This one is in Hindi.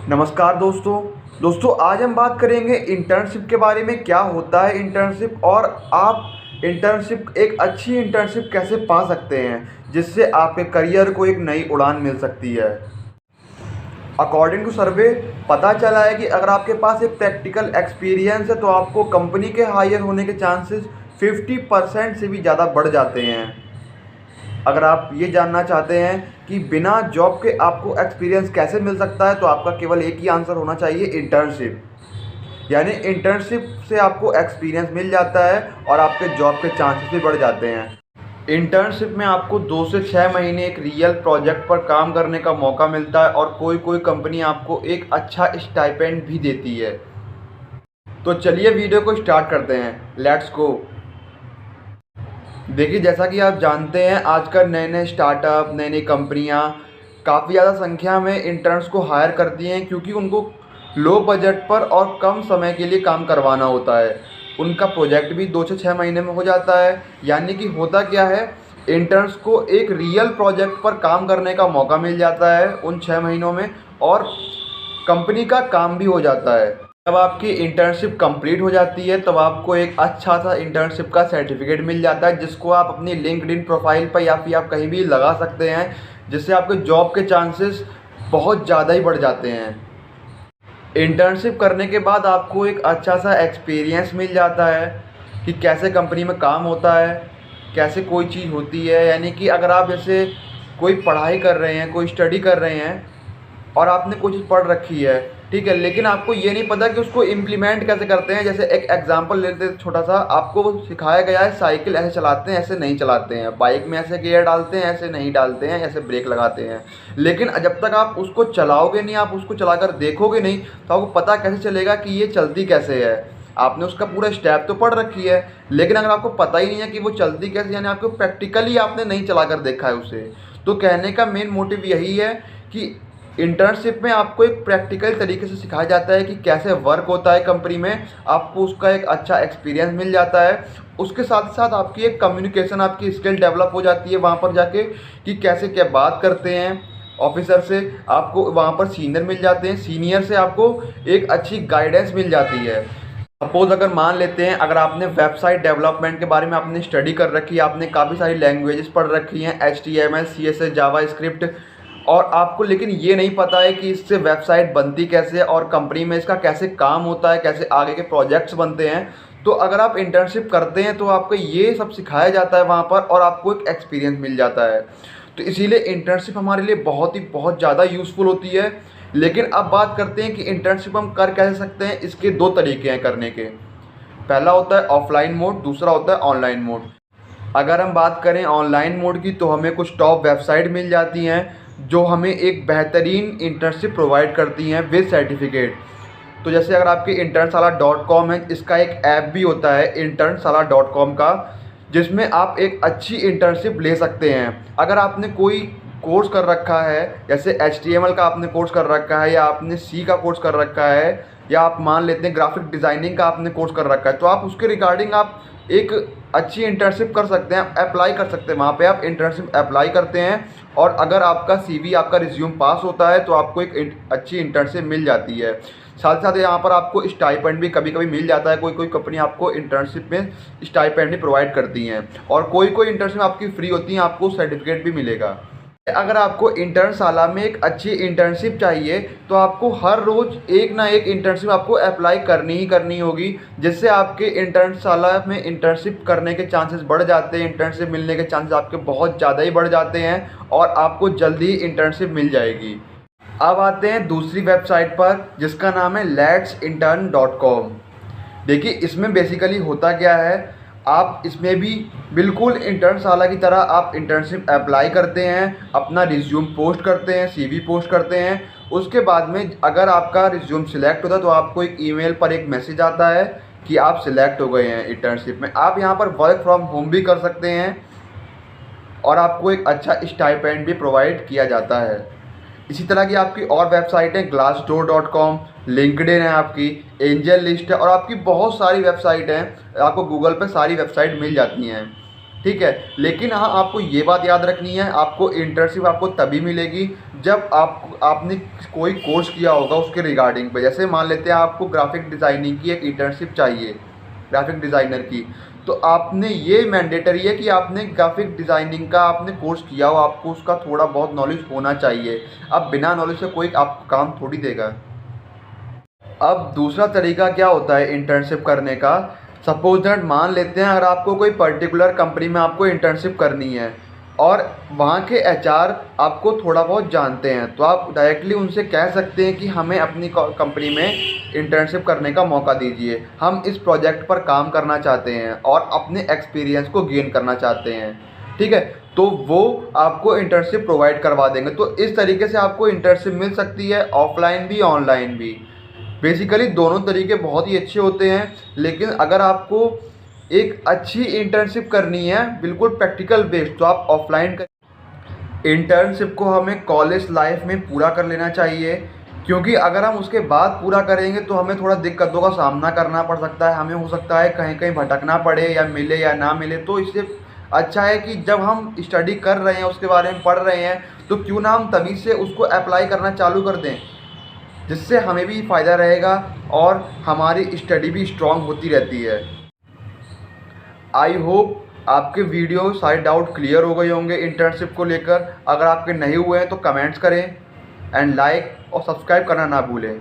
नमस्कार दोस्तों आज हम बात करेंगे इंटर्नशिप के बारे में। क्या होता है इंटर्नशिप और आप इंटर्नशिप एक अच्छी इंटर्नशिप कैसे पा सकते हैं जिससे आपके करियर को एक नई उड़ान मिल सकती है। अकॉर्डिंग टू सर्वे पता चला है कि अगर आपके पास एक प्रैक्टिकल एक्सपीरियंस है तो आपको कंपनी के हायर होने के चांसेस 50% से भी ज़्यादा बढ़ जाते हैं। अगर आप ये जानना चाहते हैं कि बिना जॉब के आपको एक्सपीरियंस कैसे मिल सकता है तो आपका केवल एक ही आंसर होना चाहिए, इंटर्नशिप। यानी इंटर्नशिप से आपको एक्सपीरियंस मिल जाता है और आपके जॉब के चांसेस भी बढ़ जाते हैं। इंटर्नशिप में आपको 2 से 6 महीने एक रियल प्रोजेक्ट पर काम करने का मौका मिलता है और कोई कंपनी आपको एक अच्छा स्टाइपेंड भी देती है। तो चलिए वीडियो को स्टार्ट करते हैं, लेट्स गो। देखिए, जैसा कि आप जानते हैं आजकल नए स्टार्टअप, नई कंपनियां काफ़ी ज़्यादा संख्या में इंटर्न्स को हायर करती हैं क्योंकि उनको लो बजट पर और कम समय के लिए काम करवाना होता है। उनका प्रोजेक्ट भी 2 से 6 महीने में हो जाता है। यानी कि होता क्या है, इंटर्न्स को एक रियल प्रोजेक्ट पर काम करने का मौका मिल जाता है उन 6 महीनों में और कंपनी का काम भी हो जाता है। जब आपकी इंटर्नशिप कंप्लीट हो जाती है तब आपको एक अच्छा सा इंटर्नशिप का सर्टिफिकेट मिल जाता है जिसको आप अपनी लिंक्डइन प्रोफाइल पर या फिर आप कहीं भी लगा सकते हैं, जिससे आपके जॉब के चांसेस बहुत ज़्यादा ही बढ़ जाते हैं। इंटर्नशिप करने के बाद आपको एक अच्छा सा एक्सपीरियंस मिल जाता है कि कैसे कंपनी में काम होता है, कैसे कोई चीज़ होती है। यानी कि अगर आप जैसे कोई पढ़ाई कर रहे हैं, कोई स्टडी कर रहे हैं और आपने कोई चीज़ पढ़ रखी है, ठीक है, लेकिन आपको ये नहीं पता कि उसको इम्प्लीमेंट कैसे करते हैं। जैसे एक एग्जांपल लेते हैं छोटा सा, आपको सिखाया गया है साइकिल ऐसे चलाते हैं, ऐसे नहीं चलाते हैं, बाइक में ऐसे गियर डालते हैं, ऐसे नहीं डालते हैं, ऐसे ब्रेक लगाते हैं। लेकिन जब तक आप उसको चलाओगे नहीं, आप उसको चलाकर देखोगे नहीं, तो आपको पता कैसे चलेगा कि ये चलती कैसे है। आपने उसका पूरा स्टेप तो पढ़ रखी है, लेकिन अगर आपको पता ही नहीं है कि वो चलती कैसे, यानी आपको प्रैक्टिकली आपने नहीं चलाकर देखा है उसे। तो कहने का मेन मोटिव यही है कि इंटर्नशिप में आपको एक प्रैक्टिकल तरीके से सिखाया जाता है कि कैसे वर्क होता है कंपनी में, आपको उसका एक अच्छा एक्सपीरियंस मिल जाता है। उसके साथ साथ आपकी एक कम्युनिकेशन, आपकी स्किल डेवलप हो जाती है वहाँ पर जाके कि कैसे क्या बात करते हैं ऑफिसर से। आपको वहाँ पर सीनियर मिल जाते हैं, सीनियर से आपको एक अच्छी गाइडेंस मिल जाती है। सपोज अगर मान लेते हैं, अगर आपने वेबसाइट डेवलपमेंट के बारे में आपने स्टडी कर रखी है, आपने काफ़ी सारी लैंग्वेजेस पढ़ रखी हैं, HTML, CSS, जावास्क्रिप्ट, और आपको लेकिन ये नहीं पता है कि इससे वेबसाइट बनती कैसे है और कंपनी में इसका कैसे काम होता है, कैसे आगे के प्रोजेक्ट्स बनते हैं। तो अगर आप इंटर्नशिप करते हैं तो आपको ये सब सिखाया जाता है वहाँ पर और आपको एक एक्सपीरियंस मिल जाता है। तो इसीलिए इंटर्नशिप हमारे लिए बहुत ज़्यादा यूज़फुल होती है। लेकिन अब बात करते हैं कि इंटर्नशिप हम कर कैसे सकते हैं। इसके 2 तरीके हैं करने के। पहला होता है ऑफलाइन मोड, दूसरा होता है ऑनलाइन मोड। अगर हम बात करें ऑनलाइन मोड की तो हमें कुछ टॉप वेबसाइट मिल जाती हैं जो हमें एक बेहतरीन इंटर्नशिप प्रोवाइड करती हैं विद सर्टिफिकेट। तो जैसे अगर आपके internshalla.com है, इसका एक ऐप भी होता है internshalla.com का, जिसमें आप एक अच्छी इंटर्नशिप ले सकते हैं। अगर आपने कोई कोर्स कर रखा है, जैसे HTML का आपने कोर्स कर रखा है, या आपने C का कोर्स कर रखा है, या आप मान लेते हैं ग्राफिक डिज़ाइनिंग का आपने कोर्स कर रखा है, तो आप उसके रिगार्डिंग आप एक अच्छी इंटर्नशिप कर सकते हैं, अप्लाई कर सकते हैं। वहाँ पे आप इंटर्नशिप अप्लाई करते हैं और अगर आपका CV, आपका रिज्यूम पास होता है तो आपको एक अच्छी इंटर्नशिप मिल जाती है। साथ साथ यहाँ पर आपको स्टाइपेंड भी कभी कभी मिल जाता है। कोई कंपनी आपको इंटर्नशिप में स्टाइपेंड भी प्रोवाइड करती हैं और कोई इंटर्नशिप आपकी फ्री होती है, आपको सर्टिफिकेट भी मिलेगा। अगर आपको इंटर्नशाला में एक अच्छी इंटर्नशिप चाहिए तो आपको हर रोज़ एक ना एक इंटर्नशिप आपको अप्लाई करनी ही करनी होगी, जिससे आपके इंटर्नशाला में इंटर्नशिप करने के चांसेस बढ़ जाते हैं, इंटर्नशिप मिलने के चांसेस आपके बहुत ज़्यादा ही बढ़ जाते हैं और आपको जल्दी ही इंटर्नशिप मिल जाएगी। अब आते हैं दूसरी वेबसाइट पर जिसका नाम है letsintern.com। देखिए, इसमें बेसिकली होता क्या है, आप इसमें भी बिल्कुल इंटर्नशाला की तरह आप इंटर्नशिप अप्लाई करते हैं, अपना रिज्यूम पोस्ट करते हैं, CV पोस्ट करते हैं। उसके बाद में अगर आपका रिज्यूम सिलेक्ट होता है तो आपको एक ईमेल पर एक मैसेज आता है कि आप सिलेक्ट हो गए हैं इंटर्नशिप में। आप यहाँ पर वर्क फ्रॉम होम भी कर सकते हैं और आपको एक अच्छा स्टाइपेंड भी प्रोवाइड किया जाता है। इसी तरह की आपकी और वेबसाइट है glassdoor.com, लिंक्डइन है आपकी, एंजल लिस्ट है और आपकी बहुत सारी वेबसाइट हैं। आपको गूगल पे सारी वेबसाइट मिल जाती हैं। ठीक है। लेकिन हाँ, आपको ये बात याद रखनी है, आपको इंटर्नशिप आपको तभी मिलेगी जब आपने कोई कोर्स किया होगा उसके रिगार्डिंग पे। जैसे मान लेते हैं आपको ग्राफिक डिज़ाइनिंग की एक इंटर्नशिप चाहिए, ग्राफिक डिज़ाइनर की, तो आपने ये मैंडेटरी है कि आपने ग्राफिक डिज़ाइनिंग का आपने कोर्स किया हो, आपको उसका थोड़ा बहुत नॉलेज होना चाहिए। अब बिना नॉलेज से कोई आपको काम थोड़ी देगा। अब दूसरा तरीका क्या होता है इंटर्नशिप करने का। सपोज दैट मान लेते हैं अगर आपको कोई पर्टिकुलर कंपनी में आपको इंटर्नशिप करनी है और वहाँ के एचआर आपको थोड़ा बहुत जानते हैं, तो आप डायरेक्टली उनसे कह सकते हैं कि हमें अपनी कंपनी में इंटर्नशिप करने का मौका दीजिए, हम इस प्रोजेक्ट पर काम करना चाहते हैं और अपने एक्सपीरियंस को गेन करना चाहते हैं। ठीक है, तो वो आपको इंटर्नशिप प्रोवाइड करवा देंगे। तो इस तरीके से आपको इंटर्नशिप मिल सकती है, ऑफलाइन भी ऑनलाइन भी। बेसिकली दोनों तरीके बहुत ही अच्छे होते हैं, लेकिन अगर आपको एक अच्छी इंटर्नशिप करनी है बिल्कुल प्रैक्टिकल बेस्ड, तो आप ऑफलाइन कर। इंटर्नशिप को हमें कॉलेज लाइफ में पूरा कर लेना चाहिए, क्योंकि अगर हम उसके बाद पूरा करेंगे तो हमें थोड़ा दिक्कतों का सामना करना पड़ सकता है। हमें हो सकता है कहीं कहीं भटकना पड़े, या मिले या ना मिले। तो इससे अच्छा है कि जब हम स्टडी कर रहे हैं, उसके बारे में पढ़ रहे हैं, तो क्यों ना हम तभी से उसको अप्लाई करना चालू कर दें, जिससे हमें भी फ़ायदा रहेगा और हमारी स्टडी भी स्ट्रॉन्ग होती रहती है। आई होप आपके वीडियो सारे डाउट क्लियर हो गए होंगे इंटर्नशिप को लेकर। अगर आपके नहीं हुए हैं तो कमेंट्स करें एंड लाइक और सब्सक्राइब करना ना भूलें।